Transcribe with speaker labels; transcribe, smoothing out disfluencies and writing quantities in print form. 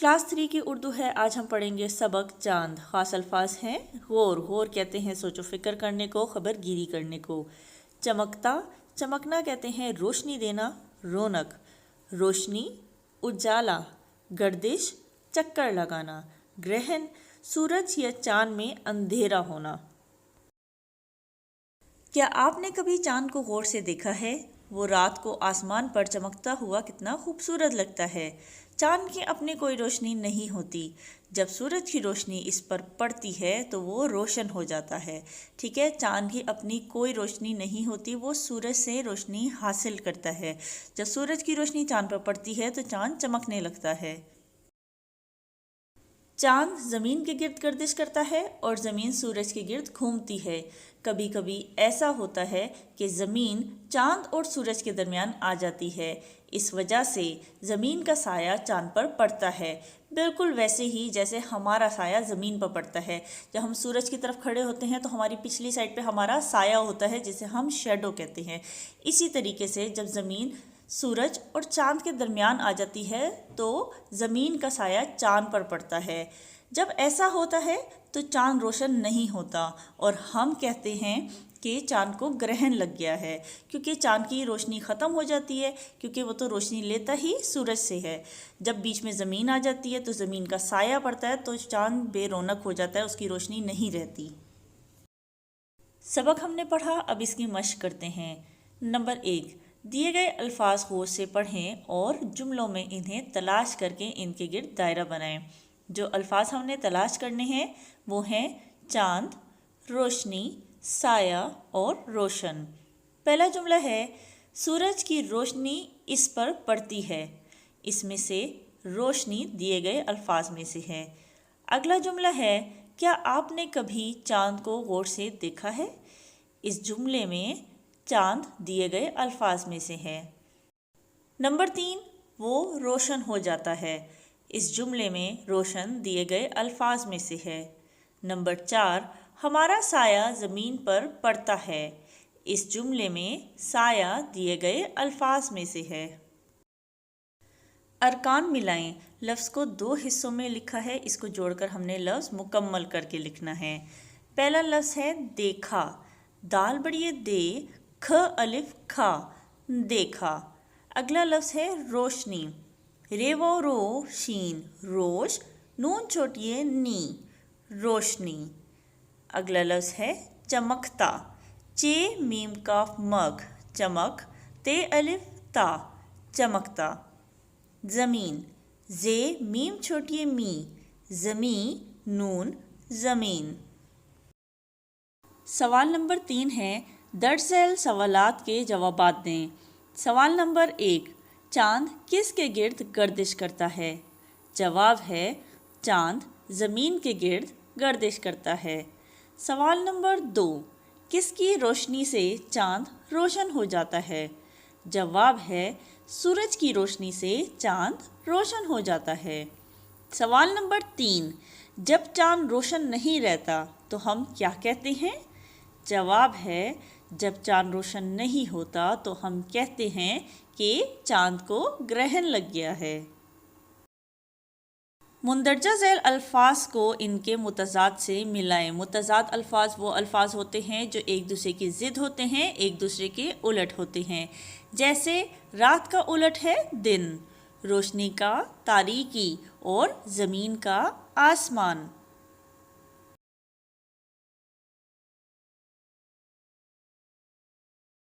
Speaker 1: Class 3 की उर्दू है। आज हम पढ़ेंगे सबक चांद। खास अल्फाज हैं गौर। गौर कहते हैं सोचो फिक्र करने को, खबर गिरी करने को। चमकता, चमकना कहते हैं रोशनी देना, रौनक। रोशनी, उजाला। गर्दिश, चक्कर लगाना। ग्रहण, सूरज या चांद में अंधेरा होना। क्या आपने कभी चांद को गौर से देखा है? वो रात को आसमान पर चमकता हुआ कितना खूबसूरत लगता है। चांद की अपनी कोई रोशनी नहीं होती। जब सूरज की रोशनी इस पर पड़ती है तो वो रोशन हो जाता है। ठीक है, चांद की अपनी कोई रोशनी नहीं होती, वो सूरज से रोशनी हासिल करता है। जब सूरज की रोशनी चांद पर पड़ती है तो चांद चमकने लगता है। चांद ज़मीन के गिर्द गर्दिश करता है और ज़मीन सूरज के गिर्द घूमती है। कभी कभी ऐसा होता है कि ज़मीन चांद और सूरज के दरमियान आ जाती है। इस वजह से ज़मीन का साया चांद पर पड़ता है, बिल्कुल वैसे ही जैसे हमारा साया ज़मीन पर पड़ता है। जब हम सूरज की तरफ खड़े होते हैं तो हमारी पिछली साइड पे हमारा साया होता है, जिसे हम शेडो कहते हैं। इसी तरीके से जब ज़मीन सूरज और चांद के दरमियान आ जाती है तो ज़मीन का साया चांद पर पड़ता है। जब ऐसा होता है तो चांद रोशन नहीं होता और हम कहते हैं कि चांद को ग्रहण लग गया है, क्योंकि चांद की रोशनी ख़त्म हो जाती है, क्योंकि वो तो रोशनी लेता ही सूरज से है। जब बीच में ज़मीन आ जाती है तो ज़मीन का साया पड़ता है तो चांद बेरौनक हो जाता है, उसकी रोशनी नहीं रहती। सबक हमने पढ़ा, अब इसकी मशक करते हैं। नंबर 1, दिए गए अल्फाज गौर से पढ़ें और जुमलों में इन्हें तलाश करके इनके गिर्द दायरा बनाएं। जो अल्फाज हमने तलाश करने हैं वो हैं चांद, रोशनी, साया और रोशन। पहला जुमला है सूरज की रोशनी इस पर पड़ती है। इसमें से रोशनी दिए गए अल्फाज में से है। अगला जुमला है क्या आपने कभी चांद को गौर से देखा है? इस जुमले में चांद दिए गए अल्फाज में से है। नंबर 3, वो रोशन हो जाता है। इस जुमले में रोशन दिए गए अल्फाज में से है। नंबर 4, हमारा साया ज़मीन पर पड़ता है। इस जुमले में साया दिए गए अल्फाज में से है। अरकान मिलाएं। लफ्ज़ को 2 हिस्सों में लिखा है, इसको जोड़कर हमने लफ्ज़ मुकम्मल करके लिखना है। पहला लफ्ज़ है देखा। दाल बड़िए दे, ख अलिफ खा, देखा। अगला लफ्ज़ है रोशनी। रेवो रो शीन, रोश, नून छोटिए नी, रोशनी। अगला लफ्ज़ है चमकता। चे मीम काफ मग, चमक, ते अलिफ ता, चमकता। ज़मीन। जे मीम छोटिए मी, ज़मी, नून, ज़मीन। सवाल नंबर 3 है दर्ज झैल सवालात के जवाबात दें। सवाल नंबर 1, चांद किसके गिर्द गर्दिश करता है? जवाब है चांद ज़मीन के गिर्द गर्दिश करता है। सवाल नंबर 2, किसकी रोशनी से चांद रोशन हो जाता है? जवाब है सूरज की रोशनी से चांद रोशन हो जाता है। सवाल नंबर 3, जब चांद रोशन नहीं रहता तो हम क्या कहते हैं? जवाब है जब चांद रोशन नहीं होता तो हम कहते हैं कि चांद को ग्रहण लग गया है। मुंदरजा झैल अल्फाज को इनके मुतज़ाद से मिलाएं। मुतज़ाद अल्फाज वो अल्फाज होते हैं जो एक दूसरे की ज़िद होते हैं, एक दूसरे के उलट होते हैं। जैसे रात का उलट है दिन, रोशनी का तारीकी और ज़मीन का आसमान।